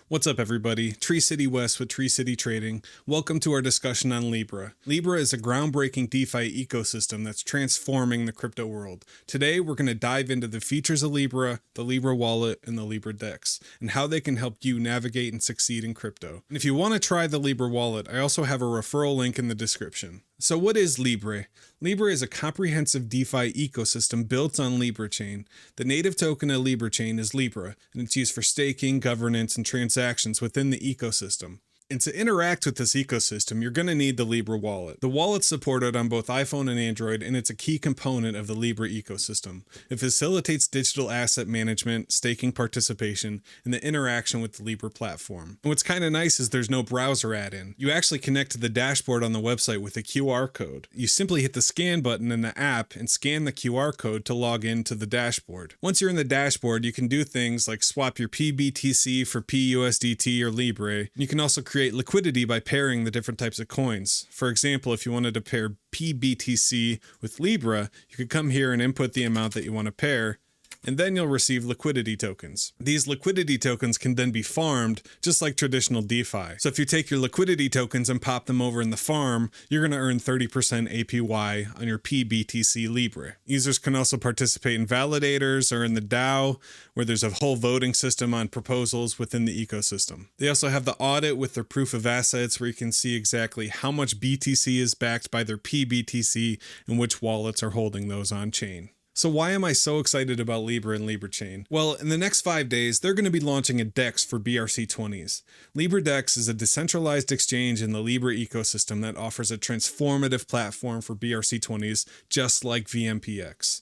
What's up, everybody? Tree City West with Tree City Trading. Welcome to our discussion on Libre. Libre is a groundbreaking DeFi ecosystem that's transforming the crypto world. Today, we're going to dive into the features of Libre, the Libre Wallet, and the LibreDex, and how they can help you navigate and succeed in crypto. And if you want to try the Libre Wallet, I also have a referral link in the description. So what is Libre? Libre is a comprehensive DeFi ecosystem built on LibreChain. The native token of LibreChain is Libre, and it's used for staking, governance, and transactions within the ecosystem. And to interact with this ecosystem, you're going to need the Libre Wallet. The wallet's supported on both iPhone and Android, and it's a key component of the Libre ecosystem. It facilitates digital asset management, staking participation, and the interaction with the Libre platform. And what's kind of nice is there's no browser add-in. You actually connect to the dashboard on the website with a QR code. You simply hit the scan button in the app and scan the QR code to log into the dashboard. Once you're in the dashboard, you can do things like swap your PBTC for PUSDT or Libre. You can also create liquidity by pairing the different types of coins. For example, if you wanted to pair PBTC with Libre, you could come here and input the amount that you want to pair, and then you'll receive liquidity tokens. These liquidity tokens can then be farmed just like traditional DeFi. So if you take your liquidity tokens and pop them over in the farm, you're going to earn 30% APY on your PBTC Libre. Users can also participate in validators or in the DAO, where there's a whole voting system on proposals within the ecosystem. They also have the audit with their proof of assets, where you can see exactly how much BTC is backed by their PBTC and which wallets are holding those on chain. So why am I so excited about Libre and LibreChain? Well, in the next 5 days, they're going to be launching a DEX for BRC20s. LibreDex is a decentralized exchange in the Libre ecosystem that offers a transformative platform for BRC20s, just like VMPX.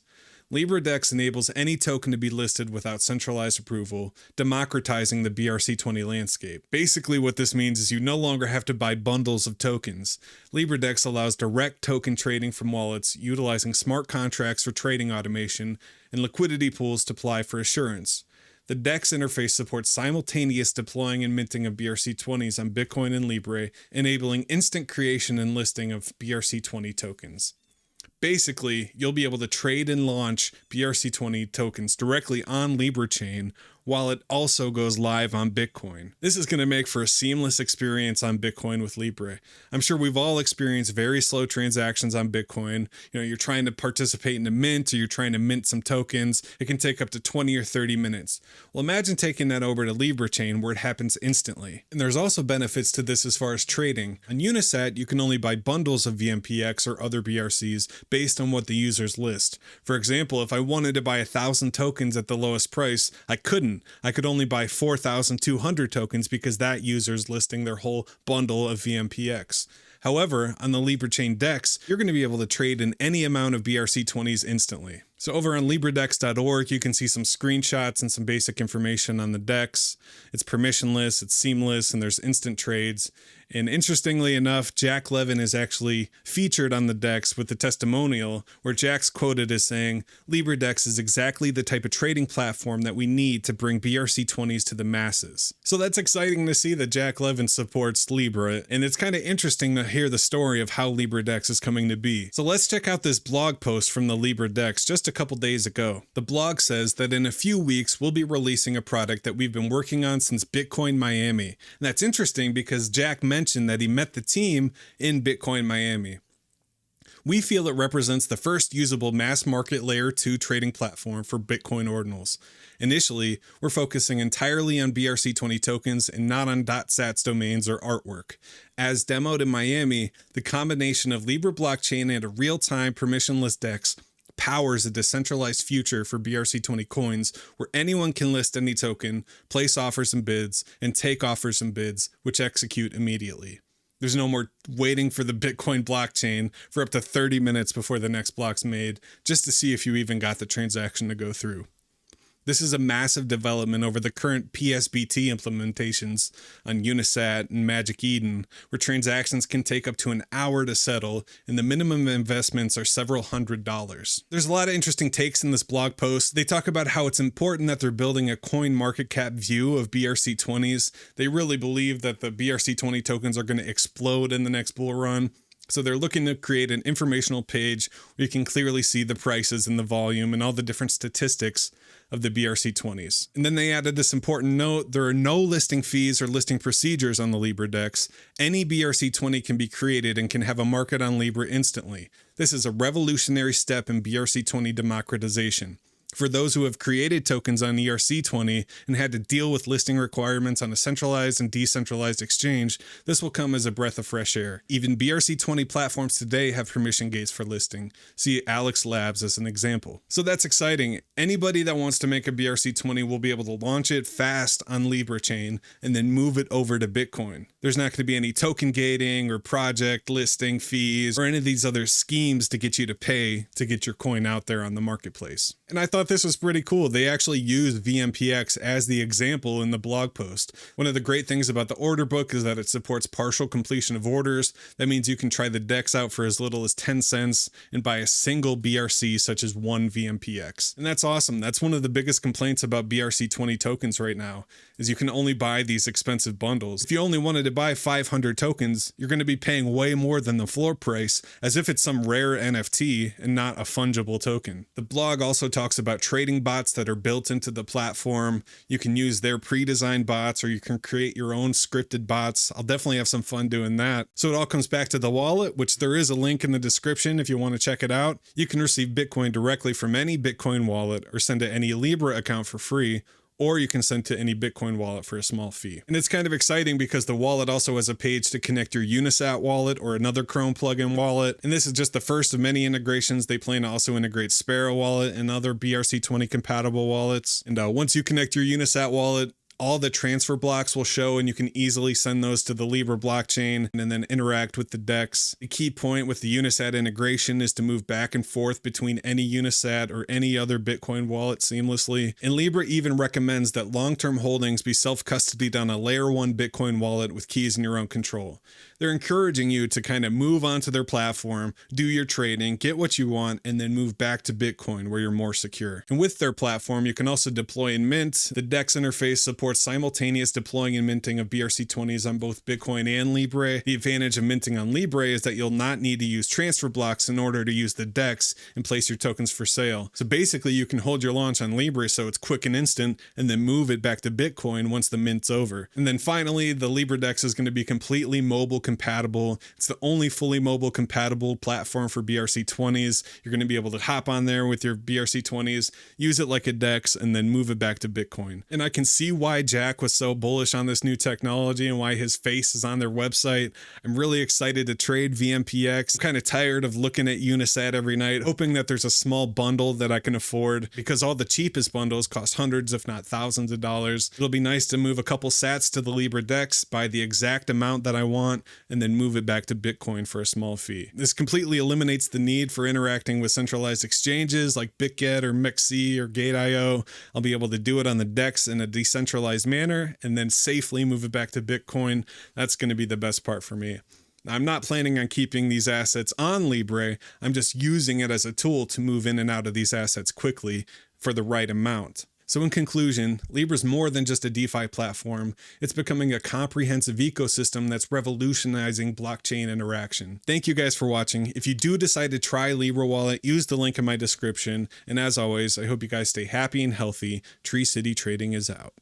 LibreDex enables any token to be listed without centralized approval, democratizing the BRC20 landscape. Basically, what this means is you no longer have to buy bundles of tokens. LibreDex allows direct token trading from wallets, utilizing smart contracts for trading automation and liquidity pools to apply for assurance. The DEX interface supports simultaneous deploying and minting of BRC20s on Bitcoin and Libre, enabling instant creation and listing of BRC20 tokens. Basically, you'll be able to trade and launch BRC20 tokens directly on LibreChain while it also goes live on Bitcoin. This is going to make for a seamless experience on Bitcoin with Libre. I'm sure we've all experienced very slow transactions on Bitcoin. You're trying to participate in a mint, or you're trying to mint some tokens. It can take up to 20 or 30 minutes. Well, imagine taking that over to LibreChain, where it happens instantly. And there's also benefits to this as far as trading. On Unisat, you can only buy bundles of VMPX or other BRCs based on what the users list. For example, if I wanted to buy 1,000 tokens at the lowest price, I couldn't. I could only buy 4,200 tokens because that user's listing their whole bundle of VMPX. However, on the LibreChain DEX, you're going to be able to trade in any amount of BRC20s instantly. So over on LibreDex.org, you can see some screenshots and some basic information on the DEX. It's permissionless, it's seamless, and there's instant trades. And interestingly enough, Jack Levin is actually featured on the DEX with the testimonial, where Jack's quoted as saying, LibreDex is exactly the type of trading platform that we need to bring BRC20s to the masses. So that's exciting to see that Jack Levin supports Libre, and it's kind of interesting to hear the story of how LibreDex is coming to be. So let's check out this blog post from the LibreDex just a couple days ago. The blog says that in a few weeks, we'll be releasing a product that we've been working on since Bitcoin Miami. And that's interesting because Jack mentioned that he met the team in Bitcoin Miami. We feel it represents the first usable mass market layer 2 trading platform for Bitcoin ordinals. Initially, we're focusing entirely on BRC20 tokens and not on .sats domains or artwork. As demoed in Miami, the combination of Libre blockchain and a real-time permissionless DEX powers a decentralized future for BRC20 coins, where anyone can list any token, place offers and bids, and take offers and bids, which execute immediately. There's no more waiting for the Bitcoin blockchain for up to 30 minutes before the next block's made, just to see if you even got the transaction to go through. This is a massive development over the current PSBT implementations on Unisat and Magic Eden, where transactions can take up to an hour to settle, and the minimum investments are several $100s. There's a lot of interesting takes in this blog post. They talk about how it's important that they're building a coin market cap view of BRC20s. They really believe that the BRC20 tokens are going to explode in the next bull run. So they're looking to create an informational page where you can clearly see the prices and the volume and all the different statistics of the BRC20s. And then they added this important note: there are no listing fees or listing procedures on the LibreDex. Any BRC20 can be created and can have a market on Libre instantly. This is a revolutionary step in BRC20 democratization. For those who have created tokens on ERC20 and had to deal with listing requirements on a centralized and decentralized exchange, this will come as a breath of fresh air. Even BRC20 platforms today have permission gates for listing. See Alex Labs as an example. So that's exciting. Anybody that wants to make a BRC20 will be able to launch it fast on Libre chain and then move it over to Bitcoin. There's not going to be any token gating or project listing fees or any of these other schemes to get you to pay to get your coin out there on the marketplace. And I thought this was pretty cool. They actually use VMPX as the example in the blog post. One of the great things about the order book is that it supports partial completion of orders. That means you can try the DEX out for as little as 10 cents and buy a single BRC, such as one VMPX. And that's awesome. That's one of the biggest complaints about BRC20 tokens right now, is you can only buy these expensive bundles. If you only wanted to buy 500 tokens, you're going to be paying way more than the floor price, as if it's some rare NFT and not a fungible token. The blog also talks about trading bots that are built into the platform. You can use their pre-designed bots, or you can create your own scripted bots. I'll definitely have some fun doing that. So it all comes back to the wallet, which there is a link in the description if you want to check it out. You can receive Bitcoin directly from any Bitcoin wallet or send to any Libre account for free, or you can send to any Bitcoin wallet for a small fee. And it's kind of exciting because the wallet also has a page to connect your Unisat wallet or another Chrome plugin wallet. And this is just the first of many integrations. They plan to also integrate Sparrow wallet and other BRC20 compatible wallets. And once you connect your Unisat wallet, all the transfer blocks will show, and you can easily send those to the Libre blockchain and then interact with the DEX. The key point with the Unisat integration is to move back and forth between any Unisat or any other Bitcoin wallet seamlessly. And Libre even recommends that long-term holdings be self-custodied on a layer 1 Bitcoin wallet with keys in your own control. They're encouraging you to kind of move onto their platform, do your trading, get what you want, and then move back to Bitcoin where you're more secure. And with their platform, you can also deploy and mint. The DEX interface supports simultaneous deploying and minting of BRC20s on both Bitcoin and Libre. The advantage of minting on Libre is that you'll not need to use transfer blocks in order to use the DEX and place your tokens for sale. So basically you can hold your launch on Libre so it's quick and instant, and then move it back to Bitcoin once the mint's over. And then finally, the LibreDex is going to be completely mobile compatible. It's the only fully mobile compatible platform for BRC20s. You're going to be able to hop on there with your BRC20s, use it like a DEX, and then move it back to Bitcoin. And I can see why Jack was so bullish on this new technology and why his face is on their website. I'm really excited to trade VMPX. I'm kind of tired of looking at Unisat every night, hoping that there's a small bundle that I can afford, because all the cheapest bundles cost hundreds, if not thousands of dollars. It'll be nice to move a couple sats to the LibreDex, buy the exact amount that I want, and then move it back to Bitcoin for a small fee. This completely eliminates the need for interacting with centralized exchanges like BitGet or MixC or Gate.io. I'll be able to do it on the DEX in a decentralized manner and then safely move it back to Bitcoin. That's going to be the best part for me. I'm not planning on keeping these assets on Libre. I'm just using it as a tool to move in and out of these assets quickly for the right amount. So in conclusion, Libre is more than just a DeFi platform. It's becoming a comprehensive ecosystem that's revolutionizing blockchain interaction. Thank you guys for watching. If you do decide to try Libre Wallet, use the link in my description. And as always, I hope you guys stay happy and healthy. Tree City Trading is out.